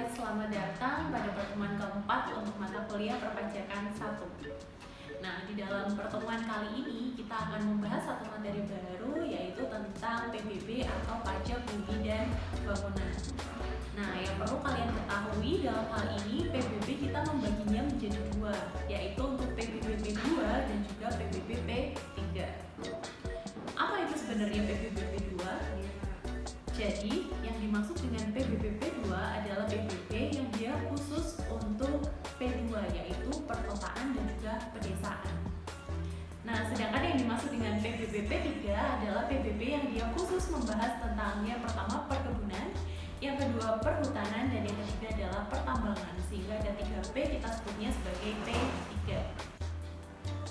guys, selamat datang pada pertemuan keempat untuk mata kuliah perpajakan 1. Nah, di dalam pertemuan kali ini kita akan membahas satu materi baru, yaitu tentang PBB atau pajak bumi dan bangunan. Nah, yang perlu kalian ketahui dalam hal ini, PBB kita membaginya menjadi dua, yaitu untuk PBB P2 dan juga PBB P3. Apa itu sebenarnya PBB P2? Jadi, yang dimaksud dengan PBB P2 adalah PBB yang dia khusus untuk P2, yaitu perkotaan dan juga pedesaan. Nah, sedangkan yang dimaksud dengan PBB P3 adalah PBB yang dia khusus membahas tentang yang pertama perkebunan, yang kedua perhutanan, dan yang ketiga adalah pertambangan. Sehingga ada 3P, kita sebutnya sebagai P3.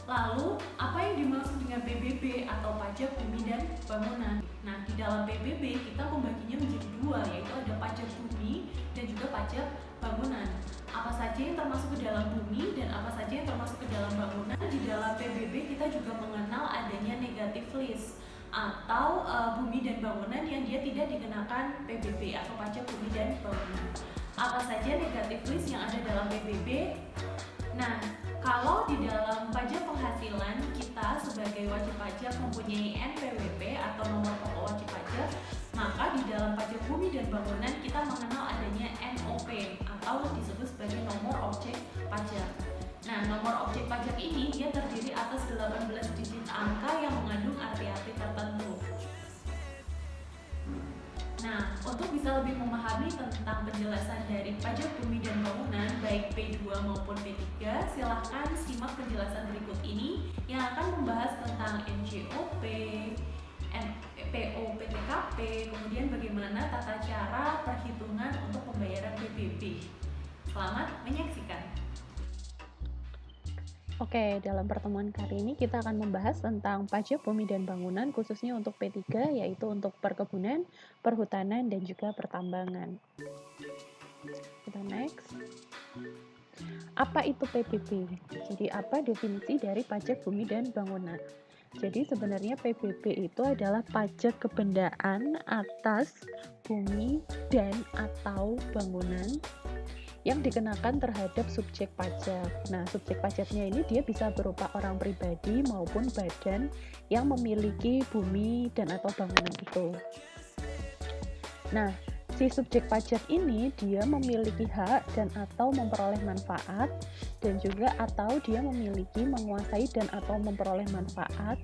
Lalu, apa yang dimaksud dengan PBB atau pajak bumi dan bangunan? Nah, di dalam PBB kita membaginya menjadi dua, yaitu ada pajak bumi dan juga pajak bangunan. Apa saja yang termasuk ke dalam bumi dan apa saja yang termasuk ke dalam bangunan? Di dalam PBB kita juga mengenal adanya negative list atau bumi dan bangunan yang dia tidak dikenakan PBB atau pajak bumi dan bangunan. Apa saja negative list yang ada dalam PBB? Nah, kalau di dalam pajak penghasilan kita sebagai wajib pajak mempunyai NPWP atau nomor pokok wajib pajak, maka di dalam pajak bumi dan bangunan kita mengenal adanya NOP atau disebut sebagai nomor objek pajak. Nah, nomor objek pajak ini dia terdiri atas 18 digit angka yang mengandung arti-arti tertentu. Nah, untuk bisa lebih memahami tentang penjelasan dari pajak bumi dan bangunan baik P2 maupun P3, silahkan simak penjelasan berikut ini yang akan membahas tentang NJOP, POPTKP, kemudian bagaimana tata cara perhitungan untuk pembayaran PBB. Selamat menyaksikan. Oke, dalam pertemuan kali ini kita akan membahas tentang pajak bumi dan bangunan khususnya untuk P3, yaitu untuk perkebunan, perhutanan, dan juga pertambangan. Kita next. Apa itu PBB? Jadi apa definisi dari pajak bumi dan bangunan? Jadi sebenarnya PBB itu adalah pajak kebendaan atas bumi dan atau bangunan yang dikenakan terhadap subjek pajak. Nah, subjek pajaknya ini dia bisa berupa orang pribadi maupun badan yang memiliki bumi dan atau bangunan itu. Nah, si subjek pajak ini dia memiliki hak dan atau memperoleh manfaat dan juga atau dia memiliki, menguasai dan atau memperoleh manfaat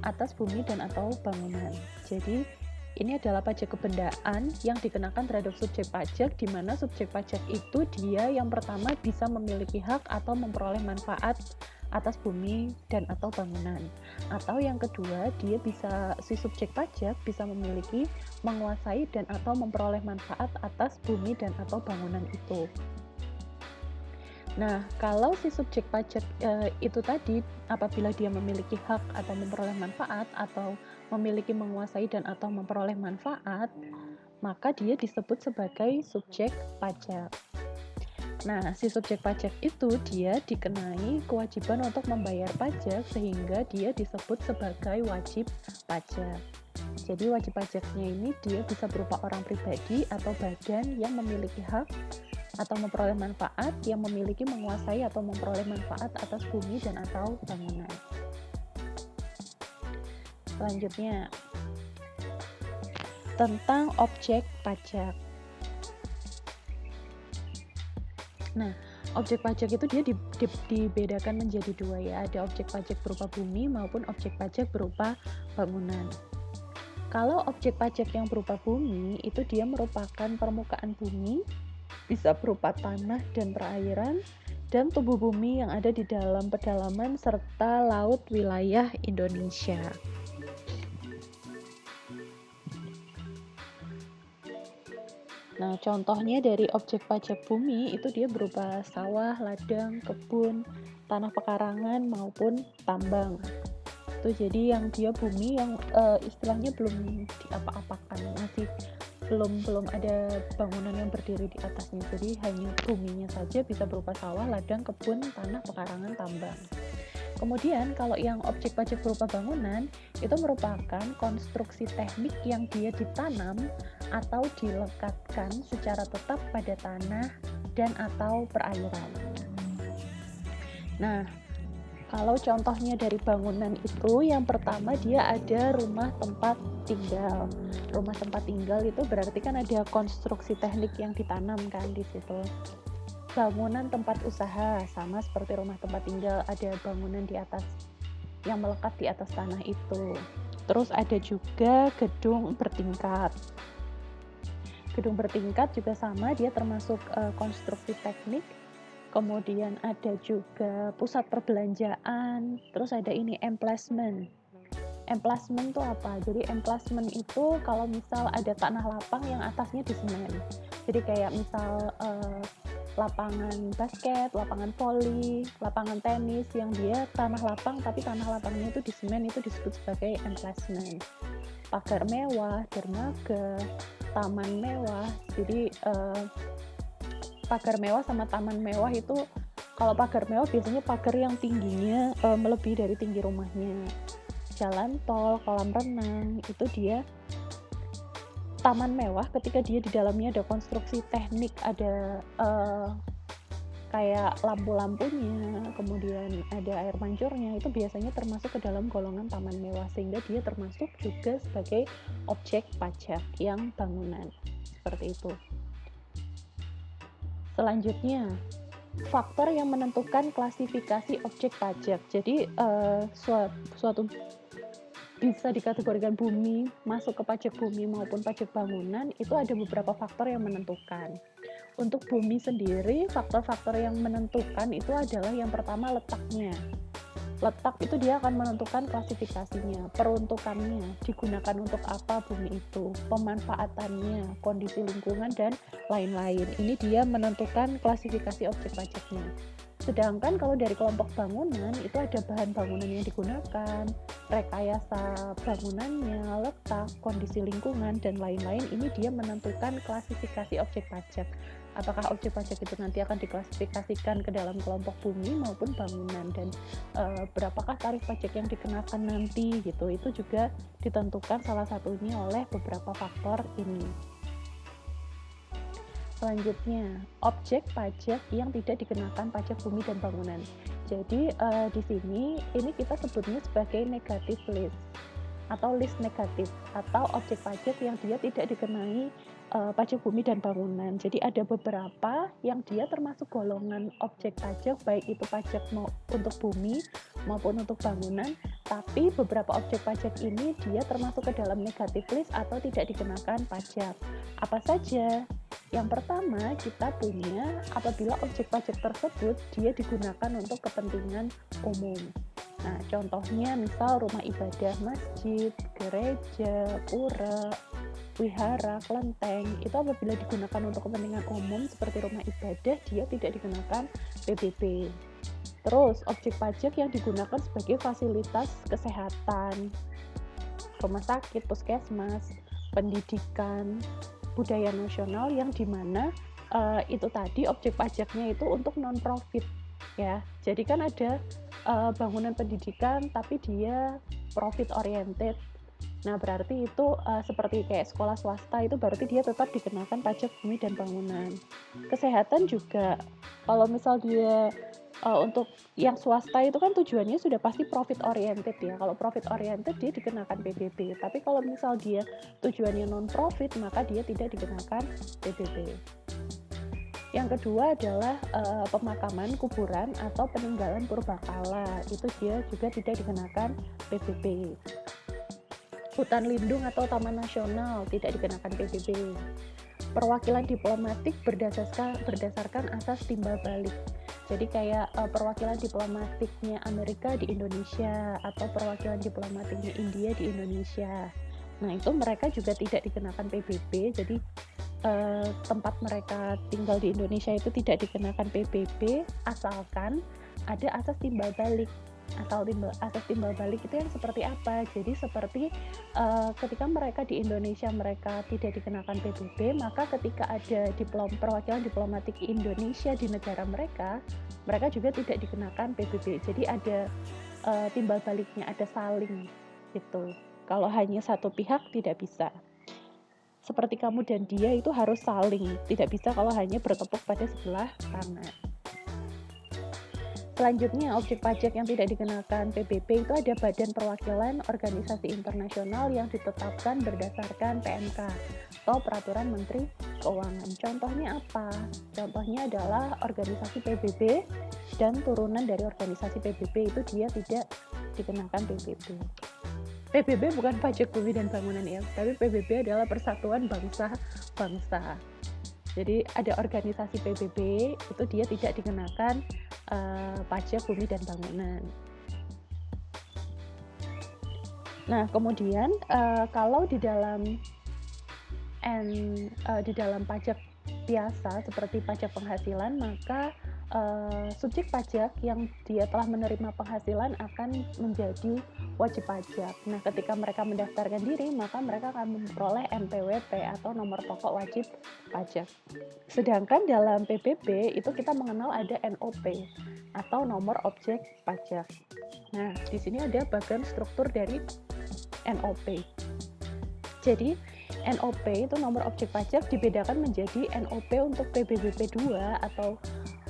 atas bumi dan atau bangunan. Jadi ini adalah pajak kebendaan yang dikenakan terhadap subjek pajak, di mana subjek pajak itu dia yang pertama bisa memiliki hak atau memperoleh manfaat atas bumi dan atau bangunan. Atau yang kedua, dia bisa, si subjek pajak bisa memiliki, menguasai dan atau memperoleh manfaat atas bumi dan atau bangunan itu. Nah, kalau si subjek pajak itu tadi, apabila dia memiliki hak atau memperoleh manfaat atau memiliki, menguasai dan atau memperoleh manfaat, maka dia disebut sebagai subjek pajak. Nah, si subjek pajak itu dia dikenai kewajiban untuk membayar pajak sehingga dia disebut sebagai wajib pajak. Jadi wajib pajaknya ini dia bisa berupa orang pribadi atau badan yang memiliki hak atau memperoleh manfaat, yang memiliki, menguasai atau memperoleh manfaat atas bumi dan atau bangunan. Selanjutnya, tentang objek pajak. Nah, objek pajak itu dia dibedakan menjadi dua ya, ada objek pajak berupa bumi maupun objek pajak berupa bangunan. Kalau objek pajak yang berupa bumi itu dia merupakan permukaan bumi, bisa berupa tanah dan perairan, dan tubuh bumi yang ada di dalam pedalaman serta laut wilayah Indonesia. Nah, contohnya dari objek pajak bumi itu dia berupa sawah, ladang, kebun, tanah pekarangan maupun tambang. Itu jadi yang dia bumi yang istilahnya belum diapa-apakan, masih belum ada bangunan yang berdiri di atasnya, jadi hanya buminya saja, bisa berupa sawah, ladang, kebun, tanah, pekarangan, tambang. Kemudian kalau yang objek pajak berupa bangunan itu merupakan konstruksi teknik yang dia ditanam atau dilekatkan secara tetap pada tanah dan atau perairan. Nah, kalau contohnya dari bangunan itu, yang pertama dia ada rumah tempat tinggal. Rumah tempat tinggal itu berarti kan ada konstruksi teknik yang ditanamkan di situ. Bangunan tempat usaha sama seperti rumah tempat tinggal, ada bangunan di atas yang melekat di atas tanah itu. Terus ada juga gedung bertingkat. Gedung bertingkat juga sama, dia termasuk konstruksi teknik. Kemudian ada juga pusat perbelanjaan, terus ada ini emplacement. Emplacement itu apa? Jadi emplacement itu kalau misal ada tanah lapang yang atasnya di semen. Jadi kayak misal lapangan basket, lapangan voli, lapangan tenis yang dia tanah lapang tapi tanah lapangnya itu di semen, itu disebut sebagai emplacement. Pagar mewah, dermaga, taman mewah. Jadi pagar mewah sama taman mewah itu, kalau pagar mewah biasanya pagar yang tingginya melebihi dari tinggi rumahnya. Jalan tol, kolam renang, itu dia taman mewah ketika dia di dalamnya ada konstruksi teknik, ada kayak lampu-lampunya, kemudian ada air mancurnya, itu biasanya termasuk ke dalam golongan taman mewah, sehingga dia termasuk juga sebagai objek pajak yang bangunan, seperti itu. Selanjutnya, faktor yang menentukan klasifikasi objek pajak. Jadi suatu bisa dikategorikan bumi masuk ke pajak bumi maupun pajak bangunan, itu ada beberapa faktor yang menentukan. Untuk bumi sendiri, faktor-faktor yang menentukan itu adalah yang pertama letaknya. Letak itu dia akan menentukan klasifikasinya, peruntukannya, digunakan untuk apa bumi itu, pemanfaatannya, kondisi lingkungan, dan lain-lain. Ini dia menentukan klasifikasi objek pajaknya. Sedangkan kalau dari kelompok bangunan, itu ada bahan bangunan yang digunakan, rekayasa bangunannya, letak, kondisi lingkungan, dan lain-lain. Ini dia menentukan klasifikasi objek pajak. Apakah objek pajak itu nanti akan diklasifikasikan ke dalam kelompok bumi maupun bangunan, dan berapakah tarif pajak yang dikenakan nanti gitu. Itu juga ditentukan salah satunya oleh beberapa faktor ini. Selanjutnya, objek pajak yang tidak dikenakan pajak bumi dan bangunan. Jadi di sini ini kita sebutnya sebagai negative list atau list negatif, atau objek pajak yang dia tidak dikenai pajak bumi dan bangunan. Jadi ada beberapa yang dia termasuk golongan objek pajak, baik itu pajak untuk bumi maupun untuk bangunan, tapi beberapa objek pajak ini dia termasuk ke dalam negative list atau tidak dikenakan pajak. Apa saja? Yang pertama, kita punya apabila objek pajak tersebut dia digunakan untuk kepentingan umum. Nah, contohnya misal rumah ibadah, masjid, gereja, pura, wihara, kelenteng, itu apabila digunakan untuk kepentingan umum seperti rumah ibadah, dia tidak dikenakan PBB. Terus, objek pajak yang digunakan sebagai fasilitas kesehatan, rumah sakit, puskesmas, pendidikan, budaya nasional, yang dimana itu tadi objek pajaknya itu untuk non-profit ya. Jadi kan ada bangunan pendidikan tapi dia profit oriented. Nah, berarti itu seperti kayak sekolah swasta, itu berarti dia tetap dikenakan pajak bumi dan bangunan. Kesehatan juga, kalau misal dia untuk yang swasta itu kan tujuannya sudah pasti profit oriented ya. Kalau profit oriented dia dikenakan PBB. Tapi kalau misal dia tujuannya non profit, maka dia tidak dikenakan PBB. Yang kedua adalah pemakaman, kuburan, atau peninggalan purbakala. Itu dia juga tidak dikenakan PBB. Hutan lindung atau taman nasional tidak dikenakan PBB. Perwakilan diplomatik berdasarkan asas timbal balik. Jadi kayak perwakilan diplomatiknya Amerika di Indonesia atau perwakilan diplomatiknya India di Indonesia. Nah, itu mereka juga tidak dikenakan PBB. Jadi tempat mereka tinggal di Indonesia itu tidak dikenakan PBB asalkan ada asas timbal balik. Asas timbal balik itu yang seperti apa? Jadi seperti ketika mereka di Indonesia mereka tidak dikenakan PBB, maka ketika ada perwakilan diplomatik Indonesia di negara mereka, mereka juga tidak dikenakan PBB. Jadi ada timbal baliknya, ada saling gitu. Kalau hanya satu pihak tidak bisa. seperti kamu dan dia itu harus saling, tidak bisa kalau hanya bertepuk pada sebelah tangan. Selanjutnya, objek pajak yang tidak dikenakan PBB itu ada Badan Perwakilan Organisasi Internasional yang ditetapkan berdasarkan PMK atau Peraturan Menteri Keuangan. Contohnya apa? Contohnya adalah organisasi PBB dan turunan dari organisasi PBB itu dia tidak dikenakan PBB. PBB bukan pajak bumi dan bangunan ya, tapi PBB adalah Persatuan Bangsa-Bangsa. Jadi ada organisasi PBB itu dia tidak dikenakan pajak bumi dan bangunan. Nah, kemudian kalau di dalam pajak biasa seperti pajak penghasilan, maka subjek pajak yang dia telah menerima penghasilan akan menjadi wajib pajak. Nah, ketika mereka mendaftarkan diri, maka mereka akan memperoleh NPWP atau nomor pokok wajib pajak. Sedangkan dalam PBB itu kita mengenal ada NOP atau nomor objek pajak. Nah, di sini ada bagian struktur dari NOP. Jadi, NOP itu nomor objek pajak dibedakan menjadi NOP untuk PBB P2 atau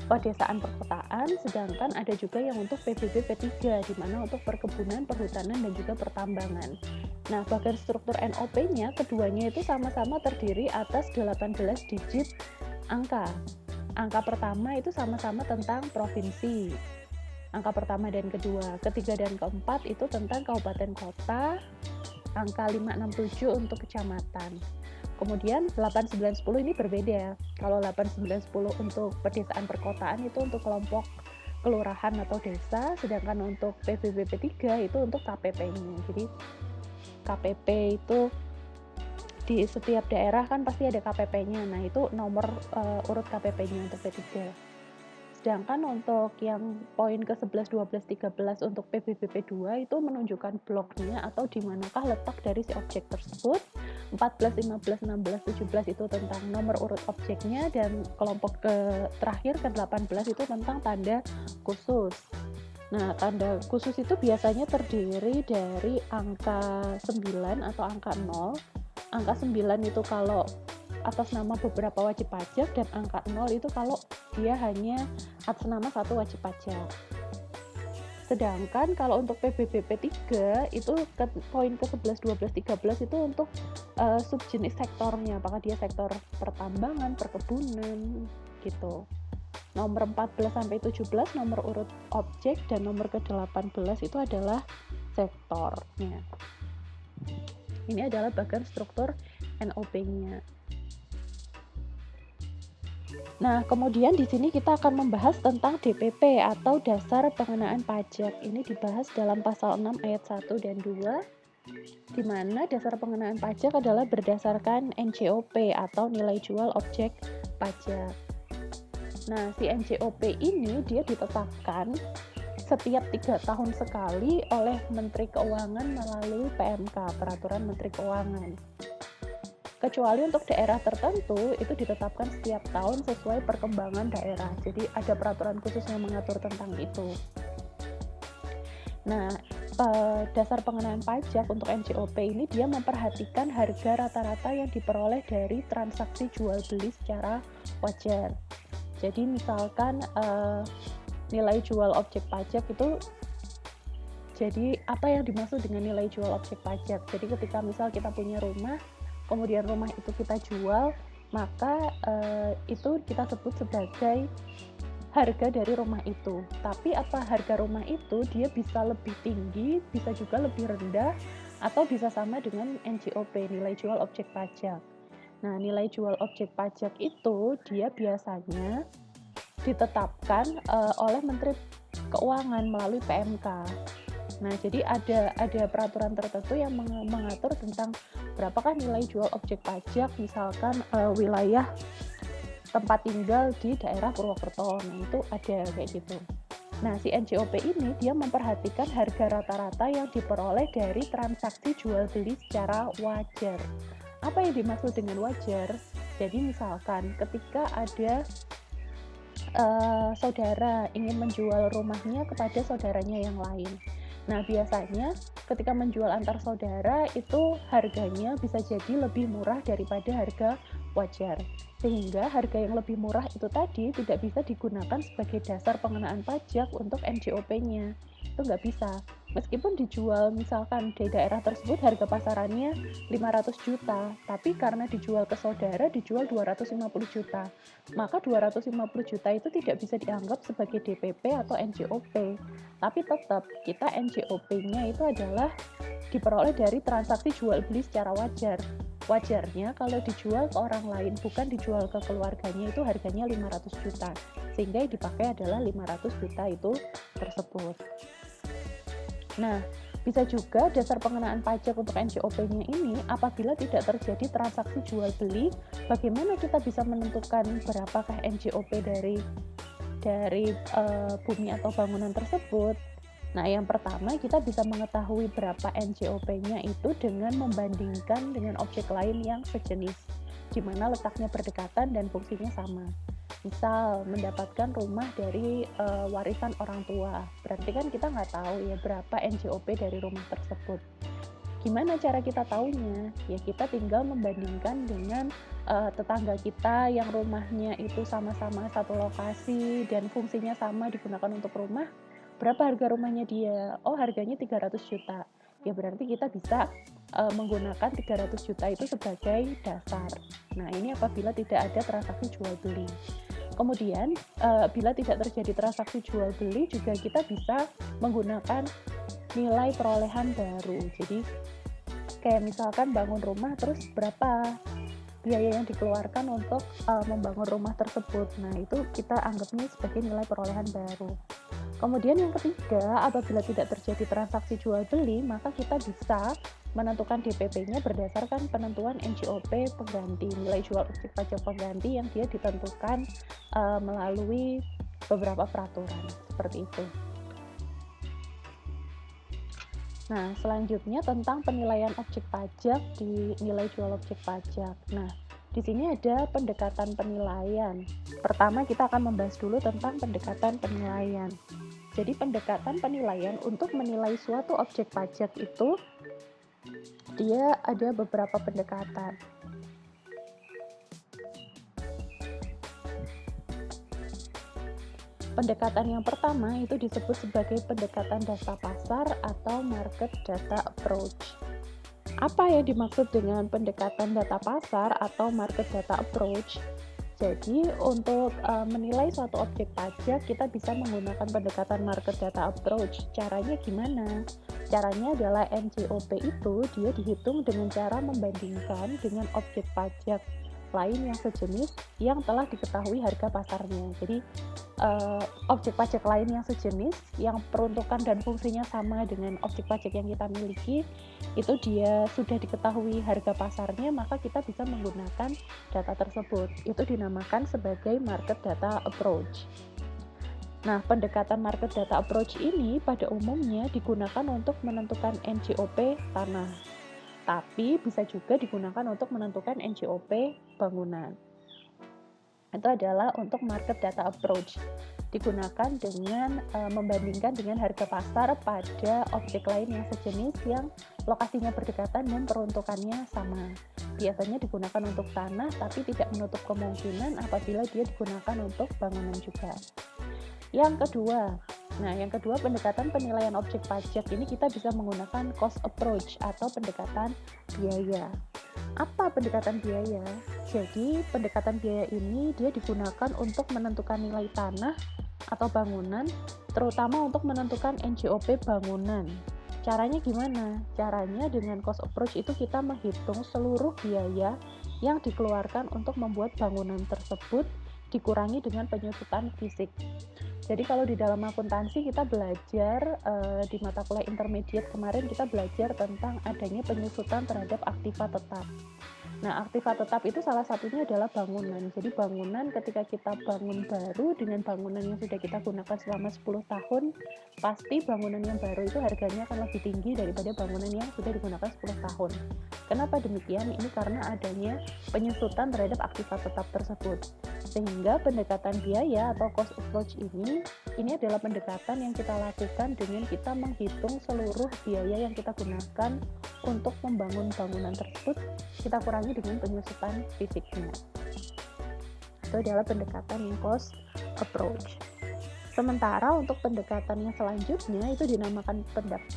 pedesaan perkotaan, sedangkan ada juga yang untuk PBB P3 di mana untuk perkebunan, perhutanan dan juga pertambangan. Nah, bagian struktur NOP-nya keduanya itu sama-sama terdiri atas 18 digit angka. Angka pertama itu sama-sama tentang provinsi. Angka pertama dan kedua, ketiga dan keempat itu tentang kabupaten kota. Angka 5, 6, 7 untuk kecamatan. Kemudian 8, 9, 10 ini berbeda. Kalau 8, 9, 10 untuk pedesaan perkotaan itu untuk kelompok kelurahan atau desa, sedangkan untuk PBB P3 itu untuk KPP-nya. Jadi KPP itu di setiap daerah kan pasti ada KPP-nya. Nah, itu nomor urut KPP-nya untuk P3. Sedangkan untuk yang poin ke-11, 12, 13 untuk PBB P2 itu menunjukkan bloknya atau di manakah letak dari si objek tersebut. 14, 15, 16, 17 itu tentang nomor urut objeknya, dan kelompok terakhir ke-18 itu tentang tanda khusus. Nah, tanda khusus itu biasanya terdiri dari angka 9 atau angka 0. Angka 9 itu kalau atas nama beberapa wajib pajak, dan angka 0 itu kalau dia hanya atas nama satu wajib pajak. Sedangkan kalau untuk PBB P3 itu poin ke-11, 12, 13 itu untuk subjenis sektornya, apakah dia sektor pertambangan, perkebunan gitu. Nomor 14 sampai 17 nomor urut objek, dan nomor ke-18 itu adalah sektornya. Ini adalah bagian struktur NOP-nya. Nah, kemudian di sini kita akan membahas tentang DPP atau Dasar Pengenaan Pajak. Ini dibahas dalam pasal 6 ayat 1 dan 2, di mana dasar pengenaan pajak adalah berdasarkan NJOP atau nilai jual objek pajak. Nah, si NJOP ini dia ditetapkan setiap 3 tahun sekali oleh Menteri Keuangan melalui PMK, Peraturan Menteri Keuangan. Kecuali untuk daerah tertentu itu ditetapkan setiap tahun sesuai perkembangan daerah. Jadi ada peraturan khusus yang mengatur tentang itu. Nah, dasar pengenaan pajak untuk NJOP ini dia memperhatikan harga rata-rata yang diperoleh dari transaksi jual beli secara wajar. Jadi misalkan nilai jual objek pajak itu, jadi apa yang dimaksud dengan nilai jual objek pajak? Jadi ketika misal kita punya rumah, kemudian rumah itu kita jual, maka itu kita sebut sebagai harga dari rumah itu. Tapi apa harga rumah itu dia bisa lebih tinggi, bisa juga lebih rendah, atau bisa sama dengan NJOP, nilai jual objek pajak. Nah, nilai jual objek pajak itu dia biasanya ditetapkan oleh Menteri Keuangan melalui PMK. Nah, jadi ada peraturan tertentu yang mengatur tentang berapakah nilai jual objek pajak, misalkan wilayah tempat tinggal di daerah Purwokerto. Nah, itu ada kayak gitu. Nah, si NJOP ini dia memperhatikan harga rata-rata yang diperoleh dari transaksi jual beli secara wajar. Apa yang dimaksud dengan wajar? Jadi misalkan ketika ada saudara ingin menjual rumahnya kepada saudaranya yang lain. Nah, biasanya ketika menjual antar saudara itu harganya bisa jadi lebih murah daripada harga wajar. Sehingga harga yang lebih murah itu tadi tidak bisa digunakan sebagai dasar pengenaan pajak untuk NJOP-nya. Itu nggak bisa. Meskipun dijual misalkan di daerah tersebut harga pasarannya 500 juta, tapi karena dijual ke saudara dijual 250 juta. Maka 250 juta itu tidak bisa dianggap sebagai DPP atau NJOP. Tapi tetap kita NJOP-nya itu adalah diperoleh dari transaksi jual beli secara wajar. Wajarnya kalau dijual ke orang lain bukan dijual ke keluarganya itu harganya 500 juta. Sehingga yang dipakai adalah 500 juta itu tersebut. Nah, bisa juga dasar pengenaan pajak untuk NJOP-nya ini apabila tidak terjadi transaksi jual beli, bagaimana kita bisa menentukan berapakah NJOP dari bumi atau bangunan tersebut? Nah, yang pertama kita bisa mengetahui berapa NJOP-nya itu dengan membandingkan dengan objek lain yang sejenis, di mana letaknya berdekatan dan fungsinya sama. Misal mendapatkan rumah dari warisan orang tua, berarti kan kita nggak tahu ya berapa NJOP dari rumah tersebut. Gimana cara kita tahunya? Ya kita tinggal membandingkan dengan tetangga kita yang rumahnya itu sama-sama satu lokasi dan fungsinya sama digunakan untuk rumah. Berapa harga rumahnya dia? Oh, harganya 300 juta. Ya berarti kita bisa menggunakan 300 juta itu sebagai dasar. Nah, ini apabila tidak ada transaksi jual beli. Kemudian, bila tidak terjadi transaksi jual beli juga kita bisa menggunakan nilai perolehan baru. Jadi, kayak misalkan bangun rumah terus berapa biaya yang dikeluarkan untuk membangun rumah tersebut. Nah, itu kita anggapnya sebagai nilai perolehan baru. Kemudian yang ketiga, apabila tidak terjadi transaksi jual beli, maka kita bisa menentukan DPP-nya berdasarkan penentuan NJOP pengganti, nilai jual objek pajak pengganti yang dia ditentukan melalui beberapa peraturan, seperti itu. Nah, selanjutnya tentang penilaian objek pajak di nilai jual objek pajak. Nah, di sini ada pendekatan penilaian. Pertama, kita akan membahas dulu tentang pendekatan penilaian. Jadi pendekatan penilaian untuk menilai suatu objek pajak itu dia ada beberapa pendekatan. Pendekatan yang pertama itu disebut sebagai pendekatan data pasar atau market data approach. Apa yang dimaksud dengan pendekatan data pasar atau market data approach? Jadi untuk menilai suatu objek pajak kita bisa menggunakan pendekatan market data approach. Caranya gimana? Caranya adalah NJOP itu dia dihitung dengan cara membandingkan dengan objek pajak lain yang sejenis yang telah diketahui harga pasarnya. Jadi objek pajak lain yang sejenis yang peruntukan dan fungsinya sama dengan objek pajak yang kita miliki itu dia sudah diketahui harga pasarnya, maka kita bisa menggunakan data tersebut. Itu dinamakan sebagai market data approach. Nah, pendekatan market data approach ini pada umumnya digunakan untuk menentukan NJOP tanah, tapi bisa juga digunakan untuk menentukan NJOP bangunan. Itu adalah untuk market data approach, digunakan dengan membandingkan dengan harga pasar pada objek lain yang sejenis yang lokasinya berdekatan dan peruntukannya sama. Biasanya digunakan untuk tanah, tapi tidak menutup kemungkinan apabila dia digunakan untuk bangunan juga. Yang kedua pendekatan penilaian objek pajak ini kita bisa menggunakan cost approach atau pendekatan biaya. Apa pendekatan biaya? Jadi pendekatan biaya ini dia digunakan untuk menentukan nilai tanah atau bangunan, terutama untuk menentukan NJOP bangunan. Caranya gimana? Caranya dengan cost approach itu kita menghitung seluruh biaya yang dikeluarkan untuk membuat bangunan tersebut dikurangi dengan penyusutan fisik. Jadi kalau di dalam akuntansi kita belajar di mata kuliah intermediate kemarin kita belajar tentang adanya penyusutan terhadap aktiva tetap. Nah, aktiva tetap itu salah satunya adalah bangunan. Jadi bangunan ketika kita bangun baru dengan bangunan yang sudah kita gunakan selama 10 tahun, pasti bangunan yang baru itu harganya akan lebih tinggi daripada bangunan yang sudah digunakan 10 tahun. Kenapa demikian? Ini karena adanya penyusutan terhadap aktiva tetap tersebut. Sehingga pendekatan biaya atau cost approach ini adalah pendekatan yang kita lakukan dengan kita menghitung seluruh biaya yang kita gunakan untuk membangun bangunan tersebut, kita kurangi dengan penyusutan fisiknya. Itu adalah pendekatan yang cost approach. Sementara untuk pendekatan yang selanjutnya itu dinamakan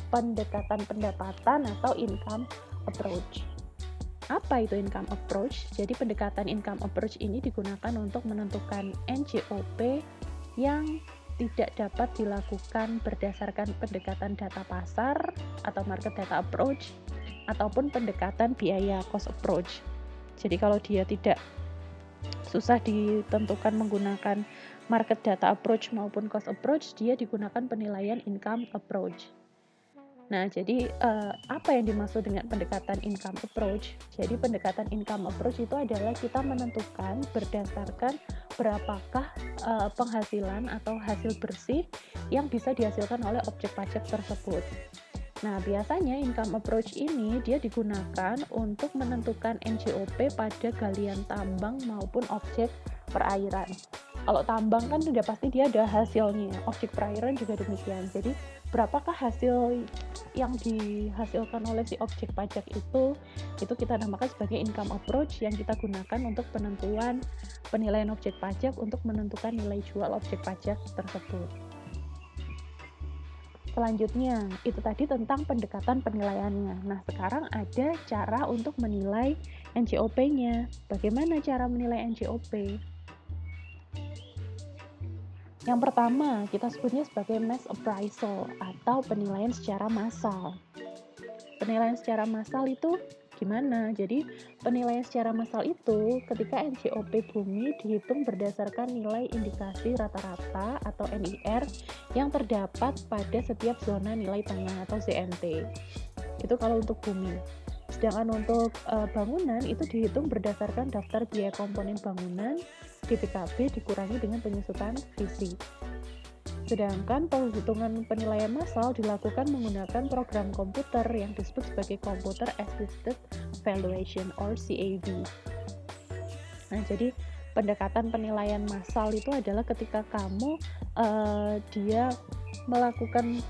pendekatan pendapatan atau income approach. Apa itu income approach? Jadi pendekatan income approach ini digunakan untuk menentukan NCOP yang tidak dapat dilakukan berdasarkan pendekatan data pasar atau market data approach ataupun pendekatan biaya cost approach. Jadi kalau dia tidak susah ditentukan menggunakan market data approach maupun cost approach, dia digunakan penilaian income approach. Nah, jadi apa yang dimaksud dengan pendekatan income approach? Jadi pendekatan income approach itu adalah kita menentukan berdasarkan berapakah penghasilan atau hasil bersih yang bisa dihasilkan oleh objek pajak tersebut. Nah, biasanya income approach ini dia digunakan untuk menentukan NCOP pada galian tambang maupun objek perairan. Kalau tambang kan sudah pasti dia ada hasilnya, objek perairan juga demikian. Jadi, berapakah hasil yang dihasilkan oleh si objek pajak itu kita namakan sebagai income approach yang kita gunakan untuk penentuan penilaian objek pajak untuk menentukan nilai jual objek pajak tersebut. Selanjutnya, itu tadi tentang pendekatan penilaiannya. Nah, sekarang ada cara untuk menilai NCOP-nya. Bagaimana cara menilai NCOP? Yang pertama, kita sebutnya sebagai mass appraisal atau penilaian secara massal. Penilaian secara massal itu gimana? Jadi, penilaian secara massal itu ketika NCOP bumi dihitung berdasarkan nilai indikasi rata-rata atau NIR yang terdapat pada setiap zona nilai tanah atau ZNT. Itu kalau untuk bumi. Sedangkan untuk bangunan itu dihitung berdasarkan daftar biaya komponen bangunan DPKB dikurangi dengan penyusutan fisik. Sedangkan perhitungan penilaian massal dilakukan menggunakan program komputer yang disebut sebagai Computer Assisted Valuation or CAV. Nah, jadi pendekatan penilaian massal itu adalah ketika kamu dia melakukan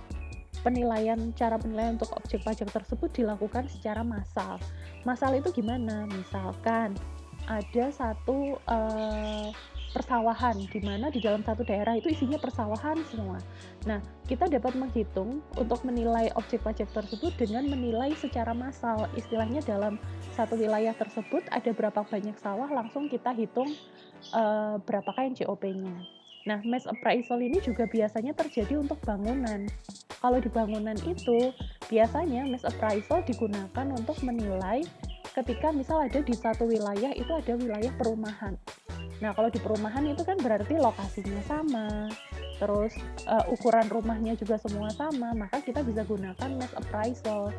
cara penilaian untuk objek pajak tersebut dilakukan secara massal. Massal itu gimana? Misalkan ada satu persawahan di mana di dalam satu daerah itu isinya persawahan semua. Nah, kita dapat menghitung untuk menilai objek pajak tersebut dengan menilai secara massal. Istilahnya dalam satu wilayah tersebut ada berapa banyak sawah, langsung kita hitung berapakah NCOP-nya. Nah, mass appraisal ini juga biasanya terjadi untuk bangunan. Kalau di bangunan itu, biasanya mass appraisal digunakan untuk menilai ketika misal ada di satu wilayah itu ada wilayah perumahan. Nah, kalau di perumahan itu kan berarti lokasinya sama, terus ukuran rumahnya juga semua sama, maka kita bisa gunakan mass appraisal,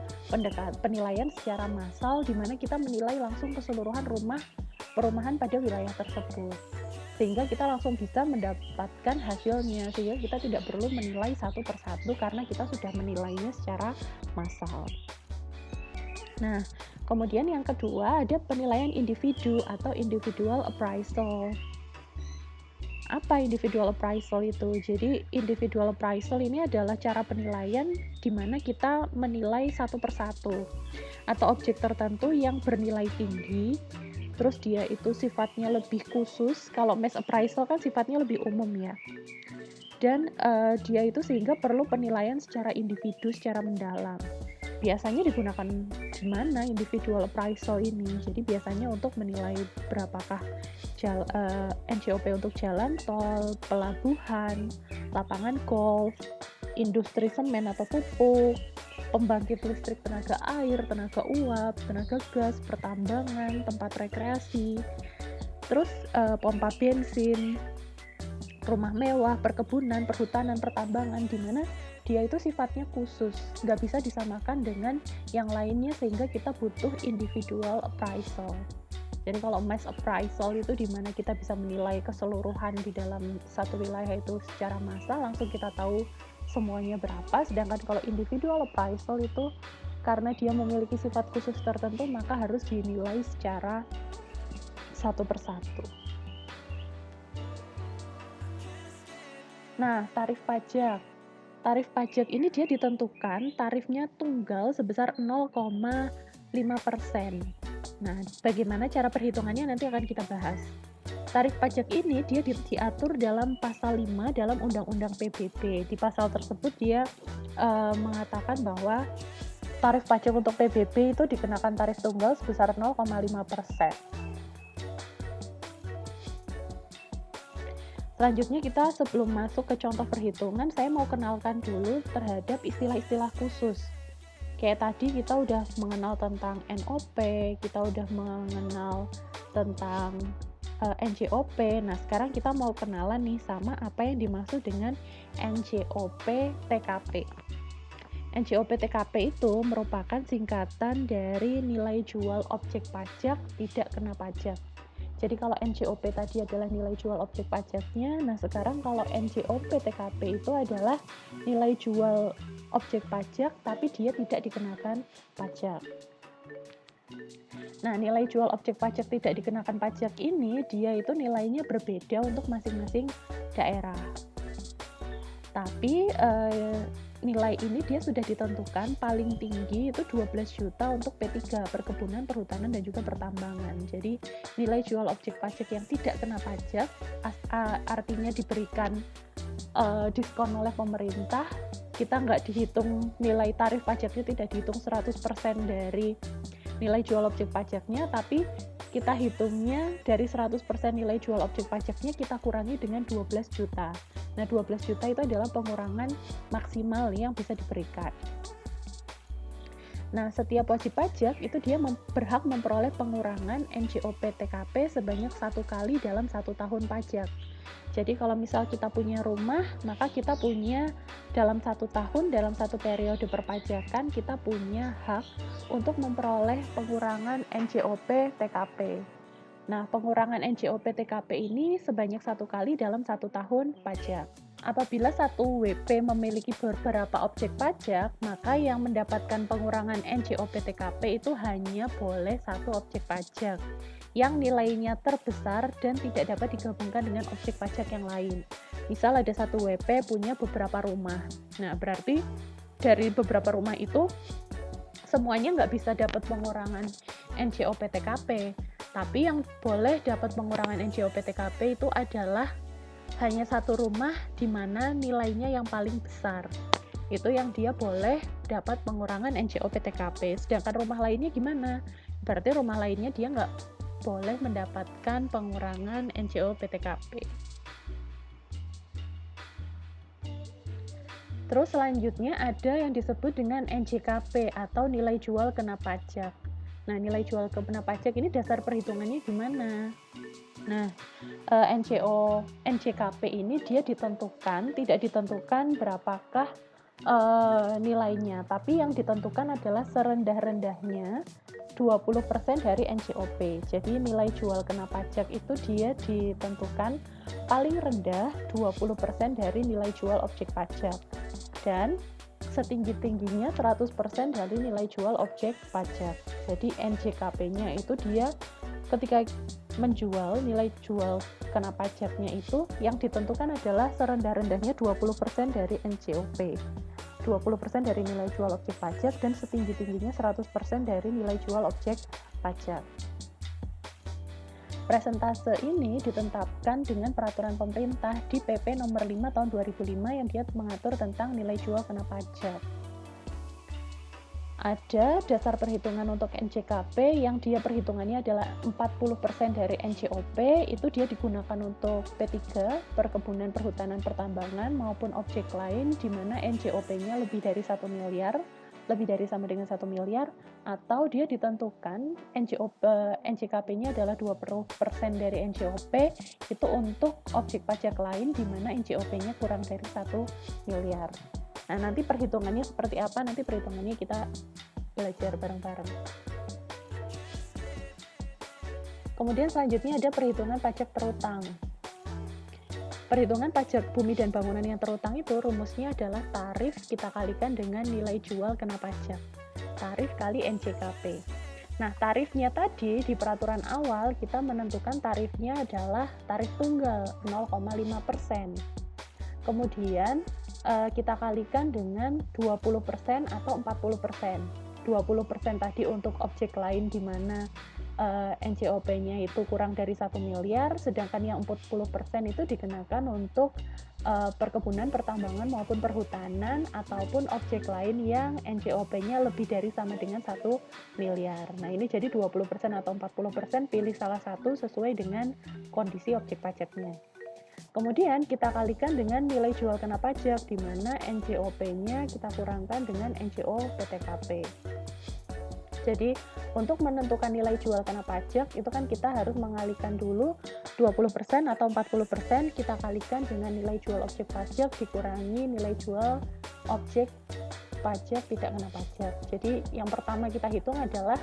penilaian secara massal di mana kita menilai langsung keseluruhan perumahan pada wilayah tersebut. Sehingga kita langsung bisa mendapatkan hasilnya, sehingga kita tidak perlu menilai satu persatu karena kita sudah menilainya secara massal. Nah, kemudian yang kedua ada penilaian individu atau individual appraisal. Apa individual appraisal itu? Jadi individual appraisal ini adalah cara penilaian di mana kita menilai satu persatu atau objek tertentu yang bernilai tinggi. Terus dia itu sifatnya lebih khusus. Kalau mass appraisal kan sifatnya lebih umum ya. Dan dia itu sehingga perlu penilaian secara individu, secara mendalam. Biasanya digunakan di mana individual appraisal ini? Jadi biasanya untuk menilai berapakah NCOP untuk jalan tol, pelabuhan, lapangan golf, industri semen atau pupuk, pembangkit listrik tenaga air, tenaga uap, tenaga gas, pertambangan, tempat rekreasi, terus pompa bensin, rumah mewah, perkebunan, perhutanan, pertambangan, di mana dia itu sifatnya khusus, nggak bisa disamakan dengan yang lainnya sehingga kita butuh individual appraisal. Jadi kalau mass appraisal itu di mana kita bisa menilai keseluruhan di dalam satu wilayah itu secara massal, langsung kita tahu semuanya berapa. Sedangkan kalau individual appraisal itu karena dia memiliki sifat khusus tertentu, maka harus dinilai secara satu persatu. Nah, tarif pajak. Tarif pajak ini dia ditentukan tarifnya tunggal sebesar 0,5%. Nah, bagaimana cara perhitungannya nanti akan kita bahas. Tarif pajak ini dia diatur dalam pasal 5 dalam Undang-Undang PBB. Di pasal tersebut dia mengatakan bahwa tarif pajak untuk PBB itu dikenakan tarif tunggal sebesar 0,5%. Selanjutnya kita sebelum masuk ke contoh perhitungan, saya mau kenalkan dulu terhadap istilah-istilah khusus. Kayak tadi kita udah mengenal tentang NOP, kita udah mengenal tentang NJOP. Nah, sekarang kita mau kenalan nih sama apa yang dimaksud dengan NJOP TKP. NJOP TKP itu merupakan singkatan dari nilai jual objek pajak tidak kena pajak. Jadi kalau NJOP tadi adalah nilai jual objek pajaknya, nah sekarang kalau NJOP TKP itu adalah nilai jual objek pajak tapi dia tidak dikenakan pajak. Nah, nilai jual objek pajak tidak dikenakan pajak ini dia itu nilainya berbeda untuk masing-masing daerah. Tapi nilai ini dia sudah ditentukan paling tinggi itu 12 juta untuk P3, perkebunan, perhutanan, dan juga pertambangan. Jadi nilai jual objek pajak yang tidak kena pajak artinya diberikan diskon oleh pemerintah, kita nggak dihitung nilai tarif pajaknya, tidak dihitung 100% dari nilai jual objek pajaknya, tapi kita hitungnya dari 100% nilai jual objek pajaknya kita kurangi dengan 12 juta. Nah, 12 juta itu adalah pengurangan maksimal yang bisa diberikan. Nah, setiap wajib pajak itu dia berhak memperoleh pengurangan NJOP TKP sebanyak 1 kali dalam 1 tahun pajak. Jadi kalau misal kita punya rumah, maka kita punya dalam 1 tahun, dalam 1 periode perpajakan, kita punya hak untuk memperoleh pengurangan NJOP TKP. Nah, pengurangan NJOP TKP ini sebanyak 1 kali dalam 1 tahun pajak. Apabila satu WP memiliki beberapa objek pajak, maka yang mendapatkan pengurangan NJOP TKP itu hanya boleh 1 objek pajak yang nilainya terbesar dan tidak dapat digabungkan dengan objek pajak yang lain. Misal ada satu WP punya beberapa rumah. Nah, berarti dari beberapa rumah itu semuanya nggak bisa dapat pengurangan NJOP TKP. Tapi yang boleh dapat pengurangan NJOP TKP itu adalah hanya satu rumah di mana nilainya yang paling besar. Itu yang dia boleh dapat pengurangan NJOP TKP. Sedangkan rumah lainnya gimana? Berarti rumah lainnya dia nggak boleh mendapatkan pengurangan NJOP TKP. Terus selanjutnya ada yang disebut dengan NJKP atau nilai jual kena pajak. Nah, nilai jual kena pajak ini dasar perhitungannya gimana? Nah, NJKP ini dia ditentukan, tidak ditentukan berapakah nilainya, tapi yang ditentukan adalah serendah-rendahnya 20% dari NJOP. Jadi nilai jual kena pajak itu dia ditentukan paling rendah 20% dari nilai jual objek pajak. Dan setinggi-tingginya 100% dari nilai jual objek pajak. Jadi NJKP-nya itu dia ketika menjual, nilai jual kena pajaknya itu yang ditentukan adalah serendah-rendahnya 20% dari NJOP. 20% dari nilai jual objek pajak dan setinggi-tingginya 100% dari nilai jual objek pajak. Persentase ini ditetapkan dengan peraturan pemerintah di PP nomor 5 tahun 2005 yang dia mengatur tentang nilai jual kena pajak. Ada dasar perhitungan untuk NJKP yang dia perhitungannya adalah 40% dari NJOP, itu dia digunakan untuk P3, perkebunan, perhutanan, pertambangan maupun objek lain di mana NJOP-nya lebih dari 1 miliar, lebih dari sama dengan 1 miliar, atau dia ditentukan NJKP-nya adalah 20% dari NJOP itu untuk objek pajak lain di mana NJOP-nya kurang dari 1 miliar. Nah, nanti perhitungannya seperti apa, nanti perhitungannya kita belajar bareng-bareng. Kemudian selanjutnya ada perhitungan pajak terutang. Perhitungan pajak bumi dan bangunan yang terutang itu rumusnya adalah tarif kita kalikan dengan nilai jual kena pajak. Tarif kali NJKP. Nah, tarifnya tadi di peraturan awal kita menentukan tarifnya adalah tarif tunggal 0,5%. Kemudian kita kalikan dengan 20% atau 40%. 20% tadi untuk objek lain di mana NJOP-nya itu kurang dari 1 miliar, sedangkan yang 40% itu dikenakan untuk perkebunan, pertambangan maupun perhutanan ataupun objek lain yang NJOP-nya lebih dari sama dengan 1 miliar. Nah, ini jadi 20% atau 40%, pilih salah satu sesuai dengan kondisi objek pajaknya. Kemudian kita kalikan dengan nilai jual kena pajak, di mana NJOP-nya kita kurangkan dengan NJO PTKP. Jadi untuk menentukan nilai jual kena pajak itu kan kita harus mengalihkan dulu 20% atau 40% kita kalikan dengan nilai jual objek pajak dikurangi nilai jual objek pajak tidak kena pajak. Jadi yang pertama kita hitung adalah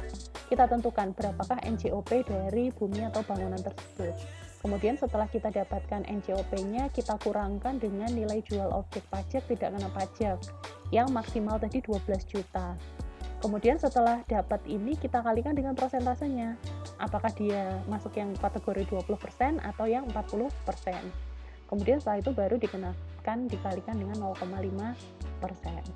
kita tentukan berapakah NJOP dari bumi atau bangunan tersebut. Kemudian setelah kita dapatkan NJOP-nya, kita kurangkan dengan nilai jual objek pajak tidak kena pajak yang maksimal tadi 12 juta. Kemudian setelah dapat ini kita kalikan dengan persentasenya. Apakah dia masuk yang kategori 20% atau yang 40%. Kemudian setelah itu baru dikalikan dengan 0,5%.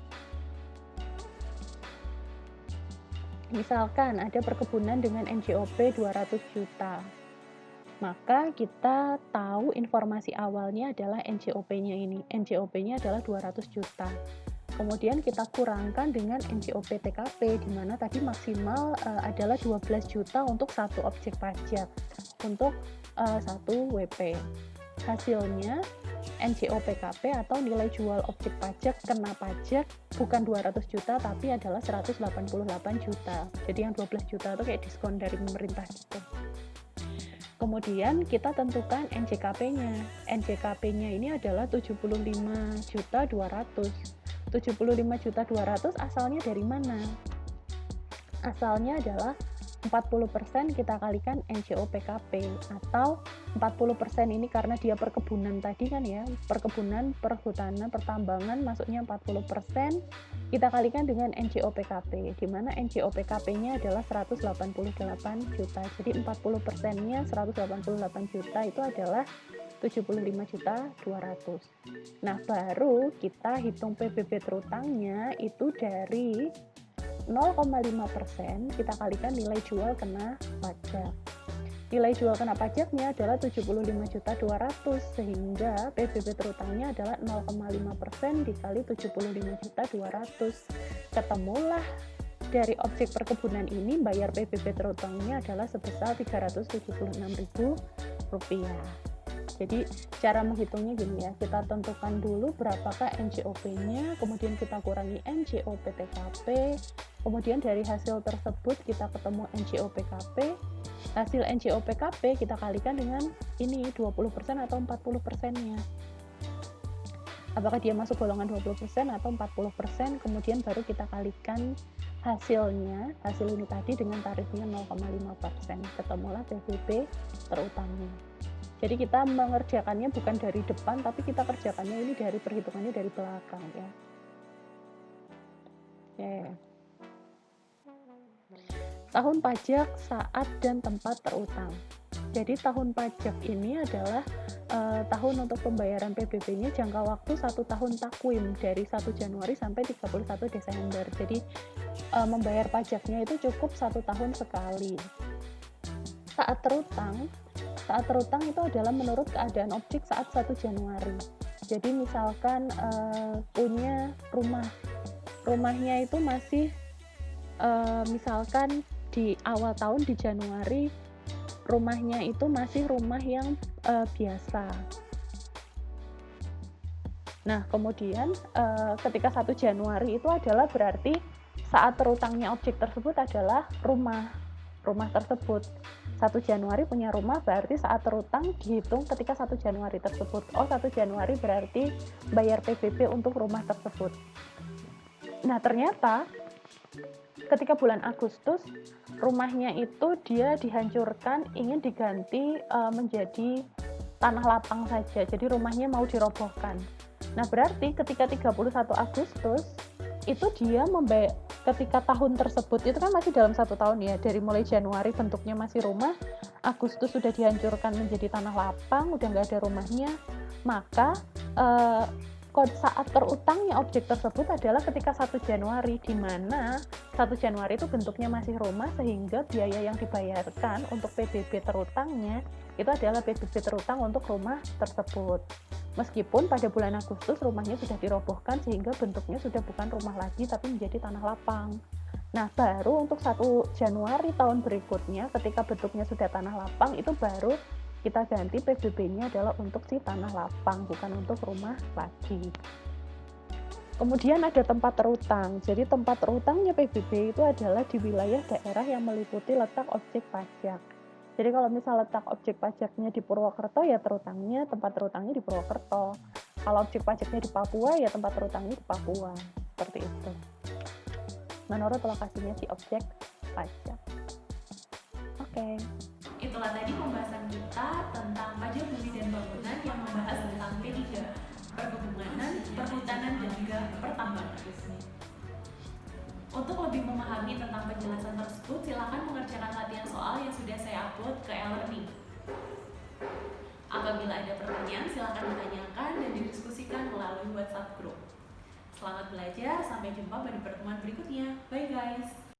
Misalkan ada perkebunan dengan NJOP 200 juta. Maka kita tahu informasi awalnya adalah NJOP-nya ini. NJOP-nya adalah 200 juta. Kemudian kita kurangkan dengan NJOP TKP, di mana tadi maksimal adalah 12 juta untuk satu objek pajak, untuk satu WP. Hasilnya NJO PKP atau nilai jual objek pajak kena pajak bukan 200 juta tapi adalah 188 juta. Jadi yang 12 juta itu kayak diskon dari pemerintah gitu. Kemudian kita tentukan NJKP-nya. NJKP-nya ini adalah 75.200. 75.200 asalnya dari mana? Asalnya adalah 40% kita kalikan NJO PKP, atau 40% ini karena dia perkebunan tadi kan ya, perkebunan, perhutanan, pertambangan masuknya 40%, kita kalikan dengan NJO PKP, di mana NJO PKP-nya adalah 188 juta. Jadi 40%-nya 188 juta itu adalah 75.200. Nah, baru kita hitung PBB terutangnya itu dari 0,5% kita kalikan nilai jual kena pajak. Nilai jual kena pajaknya adalah 75.200, sehingga PBB terutangnya adalah 0,5% dikali 75.200. Ketemulah dari objek perkebunan ini bayar PBB terutangnya adalah sebesar Rp376.000. Jadi cara menghitungnya gini ya, kita tentukan dulu berapakah NJOP-nya, kemudian kita kurangi NJO PTKP, kemudian dari hasil tersebut kita ketemu NJO PKP, hasil NJO PKP kita kalikan dengan ini 20% atau 40%-nya. Apakah dia masuk golongan 20% atau 40%, kemudian baru kita kalikan hasilnya, hasil ini tadi dengan tarifnya 0,5%, ketemulah PBB terutangnya. Jadi kita mengerjakannya bukan dari depan, tapi kita kerjakannya ini dari perhitungannya dari belakang ya. Tahun pajak, saat dan tempat terutang. Jadi tahun pajak ini adalah tahun untuk pembayaran PBB-nya jangka waktu 1 tahun takwim dari 1 Januari sampai 31 Desember. Jadi membayar pajaknya itu cukup 1 tahun sekali. Saat terutang itu adalah menurut keadaan objek saat 1 Januari. Jadi misalkan punya rumahnya itu masih misalkan di awal tahun di Januari rumahnya itu masih rumah yang biasa. Nah, kemudian ketika 1 Januari itu adalah berarti saat terutangnya objek tersebut adalah rumah tersebut. 1 Januari punya rumah berarti saat terutang dihitung ketika 1 Januari tersebut. 1 Januari berarti bayar PBB untuk rumah tersebut. Nah, ternyata ketika bulan Agustus rumahnya itu dia dihancurkan, ingin diganti menjadi tanah lapang saja. Jadi rumahnya mau dirobohkan. Nah, berarti ketika 31 Agustus itu dia ketika tahun tersebut itu kan masih dalam 1 tahun ya, dari mulai Januari bentuknya masih rumah, Agustus sudah dihancurkan menjadi tanah lapang, udah nggak ada rumahnya, maka saat terutangnya objek tersebut adalah ketika 1 Januari, di mana 1 Januari itu bentuknya masih rumah, sehingga biaya yang dibayarkan untuk PBB terutangnya itu adalah PBB terutang untuk rumah tersebut. Meskipun pada bulan Agustus rumahnya sudah dirobohkan sehingga bentuknya sudah bukan rumah lagi tapi menjadi tanah lapang. Nah, baru untuk 1 Januari tahun berikutnya ketika bentuknya sudah tanah lapang itu baru kita ganti PBB-nya adalah untuk si tanah lapang, bukan untuk rumah lagi. Kemudian ada tempat terutang. Jadi tempat terutangnya PBB itu adalah di wilayah daerah yang meliputi letak objek pajak. Jadi kalau misal letak objek pajaknya di Purwokerto, ya tempat terutangnya di Purwokerto. Kalau objek pajaknya di Papua, ya tempat terutangnya di Papua. Seperti itu. Menurut lokasinya si objek pajak. Oke. Itulah tadi pembahasan kita tentang pajak bumi dan bangunan yang membahas tentang P3, perkebunan, perhutanan, dan juga pertambangan. Untuk lebih memahami tentang penjelasan tersebut, silakan mengerjakan latihan soal yang sudah saya upload ke e-learning. Apabila ada pertanyaan, silakan ditanyakan dan didiskusikan melalui WhatsApp group. Selamat belajar, sampai jumpa pada pertemuan berikutnya. Bye guys!